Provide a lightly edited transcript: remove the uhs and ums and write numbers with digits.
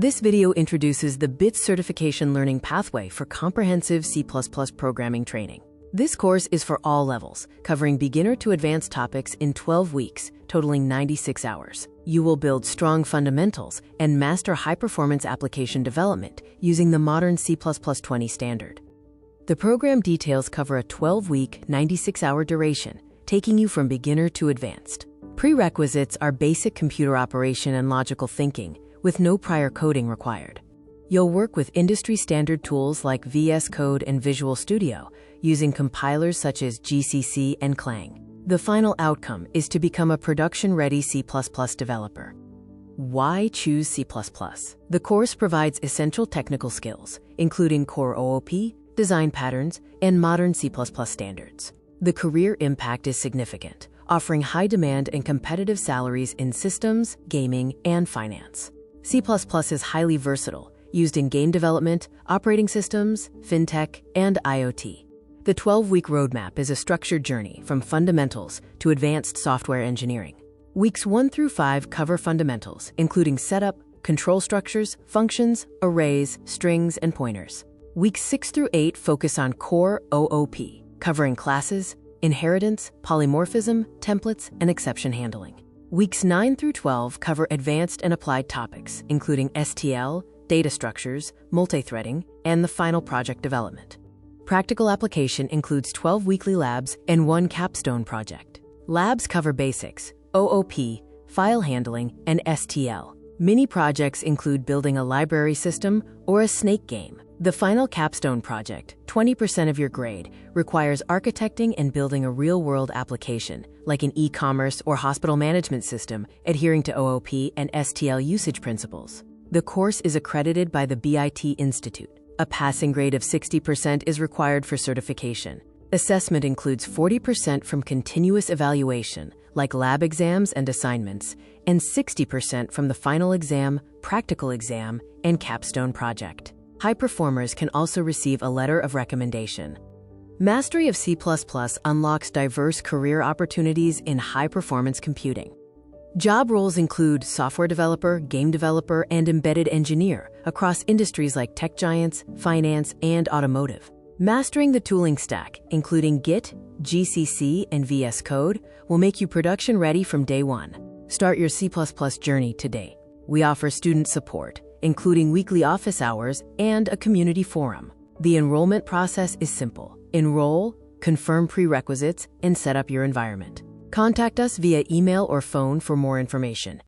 This video introduces the BITS certification learning pathway for comprehensive C++ programming training. This course is for all levels, covering beginner to advanced topics in 12 weeks, totaling 96 hours. You will build strong fundamentals and master high-performance application development using the modern C++ 20 standard. The program details cover a 12-week, 96-hour duration, taking you from beginner to advanced. Prerequisites are basic computer operation and logical thinking, with no prior coding required. You'll work with industry-standard tools like VS Code and Visual Studio, using compilers such as GCC and Clang. The final outcome is to become a production-ready C++ developer. Why choose C++? The course provides essential technical skills, including core OOP, design patterns, and modern C++ standards. The career impact is significant, offering high demand and competitive salaries in systems, gaming, and finance. C++ is highly versatile, used in game development, operating systems, fintech, and IoT. The 12-week roadmap is a structured journey from fundamentals to advanced software engineering. Weeks 1 through 5 cover fundamentals, including setup, control structures, functions, arrays, strings, and pointers. Weeks 6 through 8 focus on core OOP, covering classes, inheritance, polymorphism, templates, and exception handling. Weeks 9 through 12 cover advanced and applied topics, including STL, data structures, multithreading, and the final project development. Practical application includes 12 weekly labs and 1 capstone project. Labs cover basics, OOP, file handling, and STL. Mini projects include building a library system or a snake game. The final capstone project, 20% of your grade, requires architecting and building a real-world application, like an e-commerce or hospital management system, adhering to OOP and STL usage principles. The course is accredited by the BIT Institute. A passing grade of 60% is required for certification. Assessment includes 40% from continuous evaluation, like lab exams and assignments, and 60% from the final exam, practical exam, and capstone project. High performers can also receive a letter of recommendation. Mastery of C++ unlocks diverse career opportunities in high-performance computing. Job roles include software developer, game developer, and embedded engineer across industries like tech giants, finance, and automotive. Mastering the tooling stack, including Git, GCC, and VS Code, will make you production-ready from day one. Start your C++ journey today. We offer student support, including weekly office hours and a community forum. The enrollment process is simple. Enroll, confirm prerequisites, and set up your environment. Contact us via email or phone for more information.